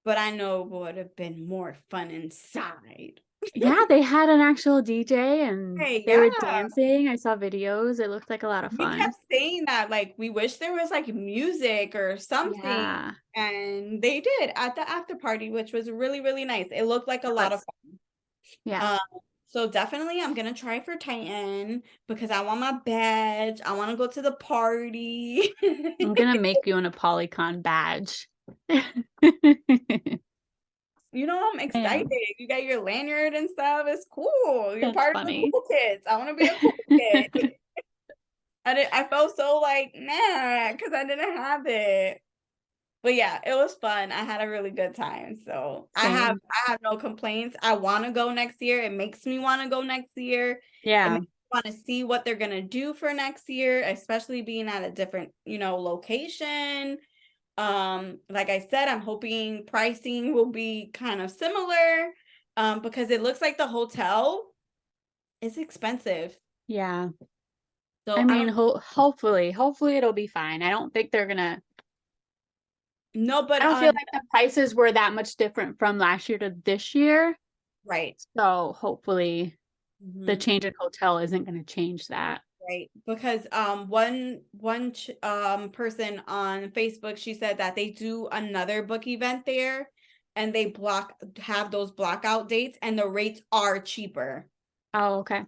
but I know it would have been more fun inside. Yeah, they had an actual DJ and Hey, they were yeah. dancing. I saw videos. It looked like a lot of We kept fun. saying that, like, we wish there was like music or something. Yeah, And they did at the after party, which was really, really nice. It looked like a it lot of was. fun. Yeah. Um, so definitely I'm gonna try for Titan because I want my badge. I want to go to the party. I'm gonna make you an Apollycon badge. I'm I excited. am. You got your lanyard and stuff. It's cool. You're That's part of the funny. cool kids. I want to be a cool kid. I felt so like, nah, because I didn't have it. But yeah, it was fun. I had a really good time. So I Same. have no complaints. I want to go next year. It makes me want to go next year. It Yeah. makes me want to see what they're gonna do for next year, especially being at a different, location. Like I said, I'm hoping pricing will be kind of similar. Because it looks like the hotel is expensive. Yeah. So I I mean, don't hopefully it'll be fine. I don't think they're gonna, know, but I don't feel like the prices were that much different from last year to this year. right. So hopefully the Mhm. change in hotel isn't going to change that. Right, because person on Facebook, she said that they do another book event there, and they have those blackout dates, and the rates are cheaper. Oh, okay.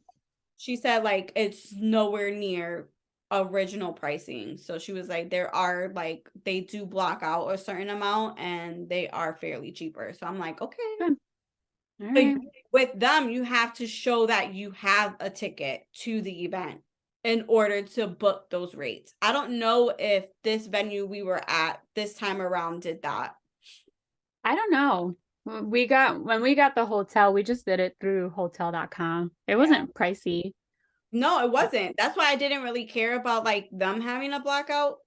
She said like it's nowhere near original pricing. So she was like, there are like they do block out a certain amount, and they are fairly cheaper. So I'm like, okay. Good. All But right. with them, you have to show that you have a ticket to the event in order to book those rates. I don't know if this venue we were at this time around did that. I don't know. When we got the hotel, we just did it through hotel.com. It Yeah. wasn't pricey. No, it wasn't. That's why I didn't really care about like them having a blackout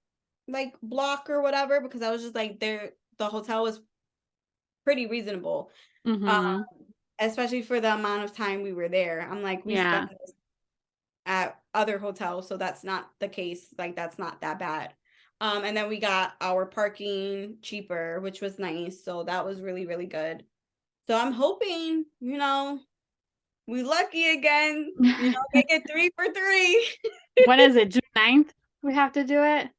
like block or whatever, because I was just like the hotel was pretty reasonable. Um, Mm-hmm. especially for the amount of time we were there. I'm like, we spent Yeah. this at other hotels, so that's not the case. Like that's not that bad. And then we got our parking cheaper, which was nice. So that was really, really good. So I'm hoping, we lucky again, they get 3 for 3. When is it? June 9th? We have to do it.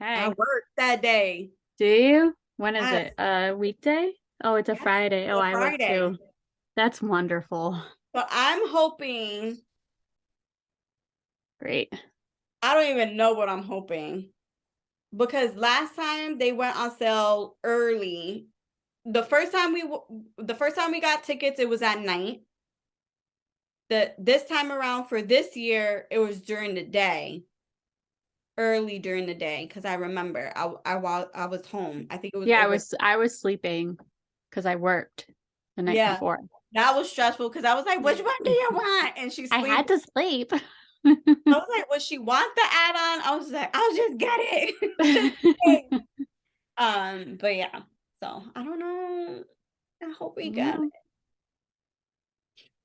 I Okay. worked that day. Do you? When is Yes, it? A weekday? Oh, it's a yes, Friday. Oh, the I work Friday. too. That's wonderful. So I'm hoping, Great. I don't even know what I'm hoping, because last time they went on sale early. The first time we got tickets, it was at night. This time around for this year, it was during the day, early during the day, because I remember I was home. I think it was Yeah, over. I was sleeping because I worked the night Yeah, before. that was stressful because I was like, "Which one do you want?" And she's I had sleeping. to sleep. I was like, "Would she want the add-on?" I was like, "I'll just get it." Just in case. But yeah. So I don't know. I hope we get Well, it.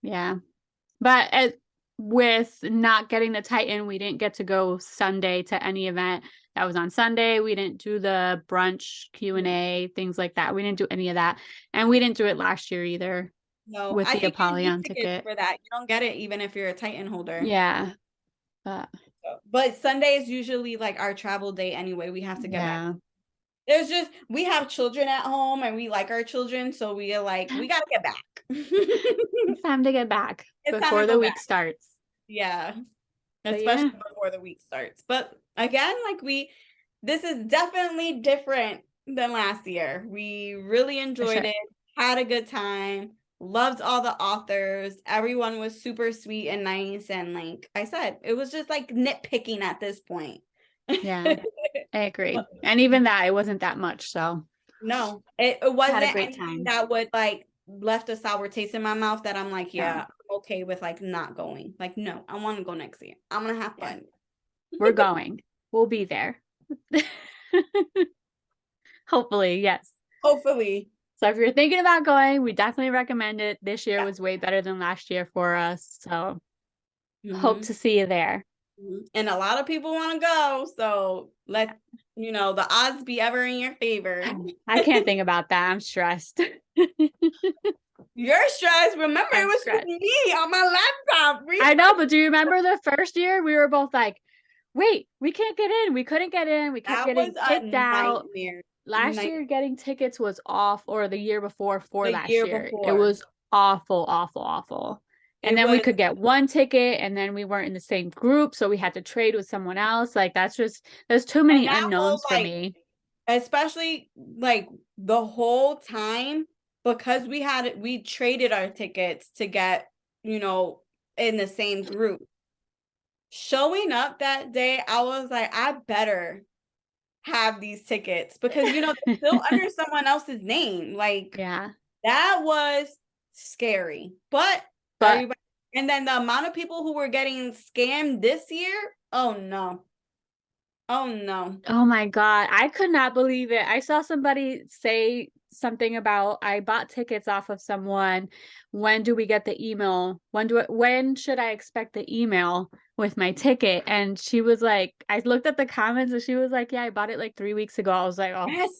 yeah. But with not getting the Titan, we didn't get to go Sunday to any event that was on Sunday. We didn't do the brunch Q&A, things like that. We didn't do any of that. And we didn't do it last year either No, with I the think you need Apollyon tickets ticket. for that. You don't get it even if you're a Titan holder. Yeah. But But Sunday is usually like our travel day anyway. We have to get back. yeah. There's just we have children at home and we like our children, so we are like, we gotta get back. It's time to get back It's time to before go the back. week starts. Yeah. But Especially yeah. before the week starts. But again, like this is definitely different than last year. We really For enjoyed sure. it, had a good time, loved all the authors. Everyone was super sweet and nice. And like I said, it was just like nitpicking at this point. Yeah. I agree. And even that, it wasn't that much. So No, it had a wasn't great anything time. that would like left a sour taste in my mouth that I'm like, No. yeah, I'm okay with like not going. Like, no, I want to go next year. I'm gonna have Yeah. fun. We're going. We'll be there. Hopefully, yes. Hopefully. So if you're thinking about going, we definitely recommend it. This year Yeah. was way better than last year for us. So hope Mm-hmm. to see you there. And a lot of people want to go. So let the odds be ever in your favor. I can't think about that. I'm stressed. You're stressed. Remember, it I'm was just stressed. me on my laptop. I know, but do you remember the first year we were both like, wait, we can't get in. We couldn't get in. We kept That was getting a kicked out. nightmare. Last year getting tickets was off, or the year before for The last year year. It before. was awful, awful, awful. And It then we was could get one ticket and then we weren't in the same group, so we had to trade with someone else. Like there's too and many that whole unknowns for like, me. especially like the whole time, because we traded our tickets to get, in the same group. Showing up that day, I was like, I better have these tickets because, you know, they're still under someone else's name. Like, Yeah. that was scary. But everybody, and then the amount of people who were getting scammed this year, oh no. Oh no. Oh my God. I could not believe it. I saw somebody say something about, I bought tickets off of someone. When do we get the email? When should I expect the email with my ticket? And she was like, I looked at the comments and she was like, yeah, I bought it like 3 weeks ago. I was like, oh, Yes.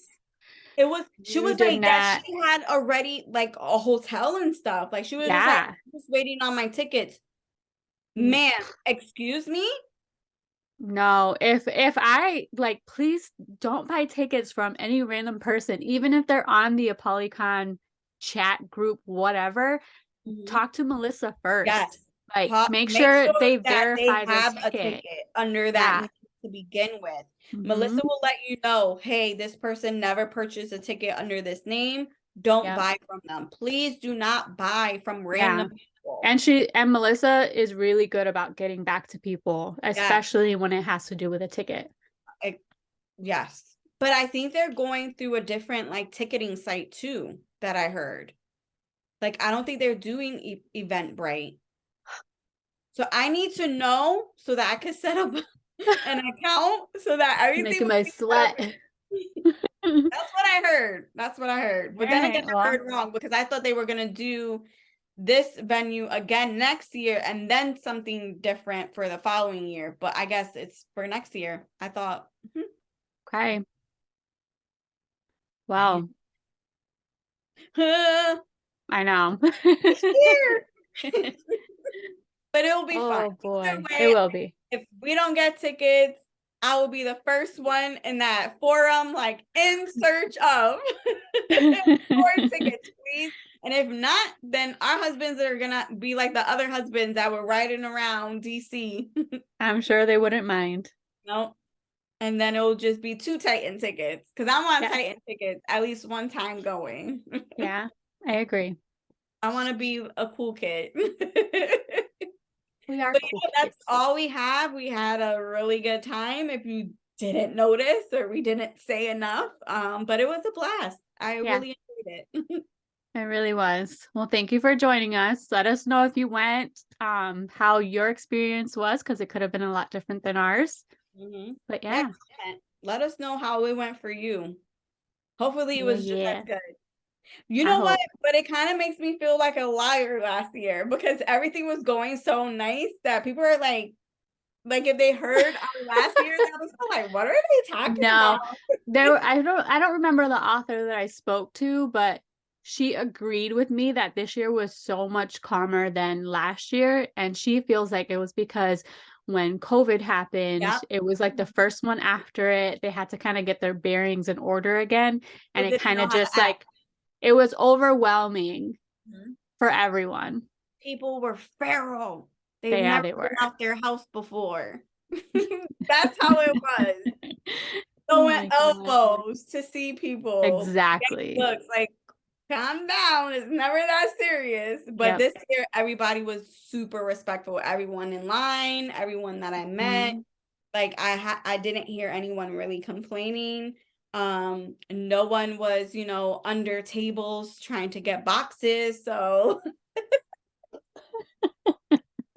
It was, she you was did like that. not. She had already like a hotel and stuff. Like she was just like, Yeah. just waiting on my tickets. Man, excuse me? No, if I like, please don't buy tickets from any random person, even if they're on the Apollycon chat group, whatever. Talk to Melissa Yes. first. Like, make Make sure sure they that they verify their have a ticket. ticket under that Yeah. name to begin with. Mm-hmm. Melissa will let you know, hey, this person never purchased a ticket under this name. Don't Yep. buy from them. Please do not buy from Yeah. random people. And Melissa is really good about getting back to people, Yes. especially when it has to do with a ticket. Yes. But I think they're going through a different like ticketing site too that I heard. Like I don't think they're doing Eventbrite. So I need to know so that I can set up an account so that everything Making will my be set up. sweat. That's what I heard. That's what I heard. But then again, I heard wrong because I thought they were going to do this venue again next year and then something different for the following year. But I guess it's for next year. I thought. Okay. Wow. I know. But it'll be fun. Oh boy. Either It way, will be. if we don't get tickets, I will be the first one in that forum, like in search of more tickets, please. And if not, then our husbands are gonna be like the other husbands that were riding around DC. I'm sure they wouldn't mind. No. And then it'll just be 2 Titan tickets. Because I want Yeah. Titan tickets at least one time going. Yeah, I agree. I want to be a cool kid. We are But cool that's kids. all we have. We had a really good time. If you didn't notice or we didn't say enough, but it was a blast. I really enjoyed it. It really was. Well, thank you for joining us. Let us know if you went, how your experience was, because it could have been a lot different than ours. But yeah. Let us know how it went for you. Hopefully it was just as good. You I know what? hope. But it kind of makes me feel like a liar last year because everything was going so nice that people are like if they heard our last year, that was like, what are they talking about? I don't remember the author that I spoke to, but she agreed with me that this year was so much calmer than last year. And she feels like it was because when COVID happened, it was like the first one after it. They had to kind of get their bearings in order again. And it kind of just like, it was overwhelming for everyone. People were feral. They've never been out their house before. That's how it was. Going elbows to see people. Exactly. Looks like, calm down. It's never that serious. But this year, everybody was super respectful. Everyone in line, everyone that I met. Like I didn't hear anyone really complaining. No one was, under tables trying to get boxes. So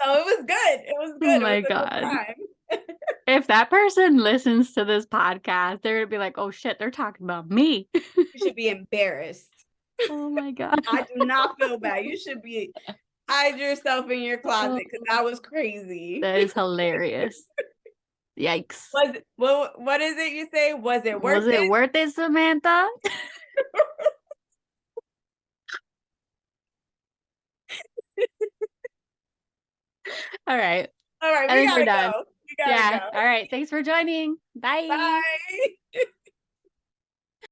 so it was good. It was good. Oh my It was God. a good time. If that person listens to this podcast, they're gonna be like, oh shit, they're talking about me. You should be embarrassed. Oh my God. I do not feel bad. You should hide yourself in your closet because that was crazy. That is hilarious. Yikes. What is it you say? Was it worth it? Was it worth it, Samantha? All right. All right, I think we're done. go. We gotta go. All right. Thanks for joining. Bye. Bye.